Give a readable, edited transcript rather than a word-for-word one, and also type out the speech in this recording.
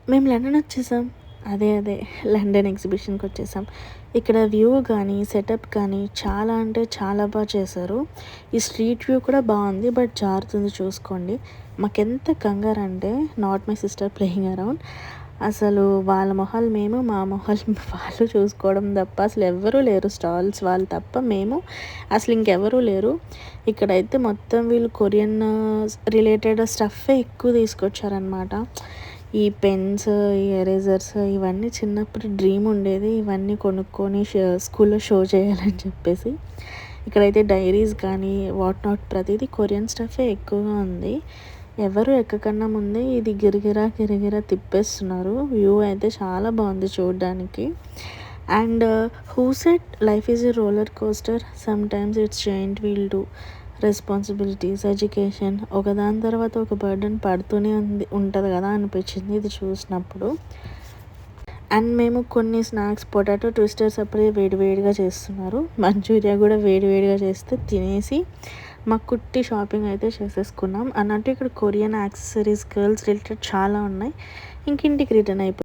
మేము లండన్ వచ్చేసాం. అదే లండన్ ఎగ్జిబిషన్‌కొచ్చేసాం. ఇక్కడ వ్యూ గానీ, సెటప్ కానీ చాలా అంటే చాలా చేశారు. ఈ స్ట్రీట్ వ్యూ కూడా బావుంది. బట్ జారుతుంది చూసుకోండి. మాకెంత కంగారంటే not my sister playing around. అసలు వాళ్ళ మొహాలు మేము, మా మొహాలు వాళ్ళు చూసుకోవడం తప్ప అసలెవ్వరూ లేరు. స్టాల్స్ వాళ్ళు తప్ప మేము అసలు ఇంకెవరూ లేరు. ఇక్కడైతే మొత్తం వీళ్ళు కొరియన్ రిలేటెడ్ స్టఫే ఎక్కువ తీసుకొచ్చారనమాట. ఈ పెన్స్, ఈ ఎరేజర్స్ ఇవన్నీ చిన్నప్పుడు డ్రీమ్ ఉండేది. ఇవన్నీ కొనుక్కొని స్కూల్లో షో చేయాలని చెప్పేసి. ఇక్కడైతే డైరీస్ కానీ వాట్ నాట్ ప్రతీదీ కొరియన్ స్టఫే ఎక్కువగా ఉంది. ఎవరు ఎక్కకన్నా ముందే ఇది గిరగిరా తిప్పేస్తున్నారు. వ్యూ అయితే చాలా బాగుంది చూడడానికి. And who said life is a roller coaster, sometimes it's giant wheel too. Responsibilities, education ఒకదాని తర్వాత ఒక బర్డెన్ పడుతూనే ఉంటది కదా అనిపించింది ఇది చూసినప్పుడు. అండ్ మేము కొన్ని స్నాక్స్ పొటాటో ట్విస్టర్స్ అప్పుడే వేడివేడిగా చేస్తున్నారు. మంచూరియా కూడా వేడివేడిగా చేస్తే తినేసి మా కుట్టి షాపింగ్ అయితే చేసేసుకున్నాం. అన్నట్టు ఇక్కడ కొరియన్ యాక్సెసరీస్, గర్ల్స్ రిలేటెడ్ చాలా ఉన్నాయి. ఇంకింటికి రిటర్న్ అయిపోయాం.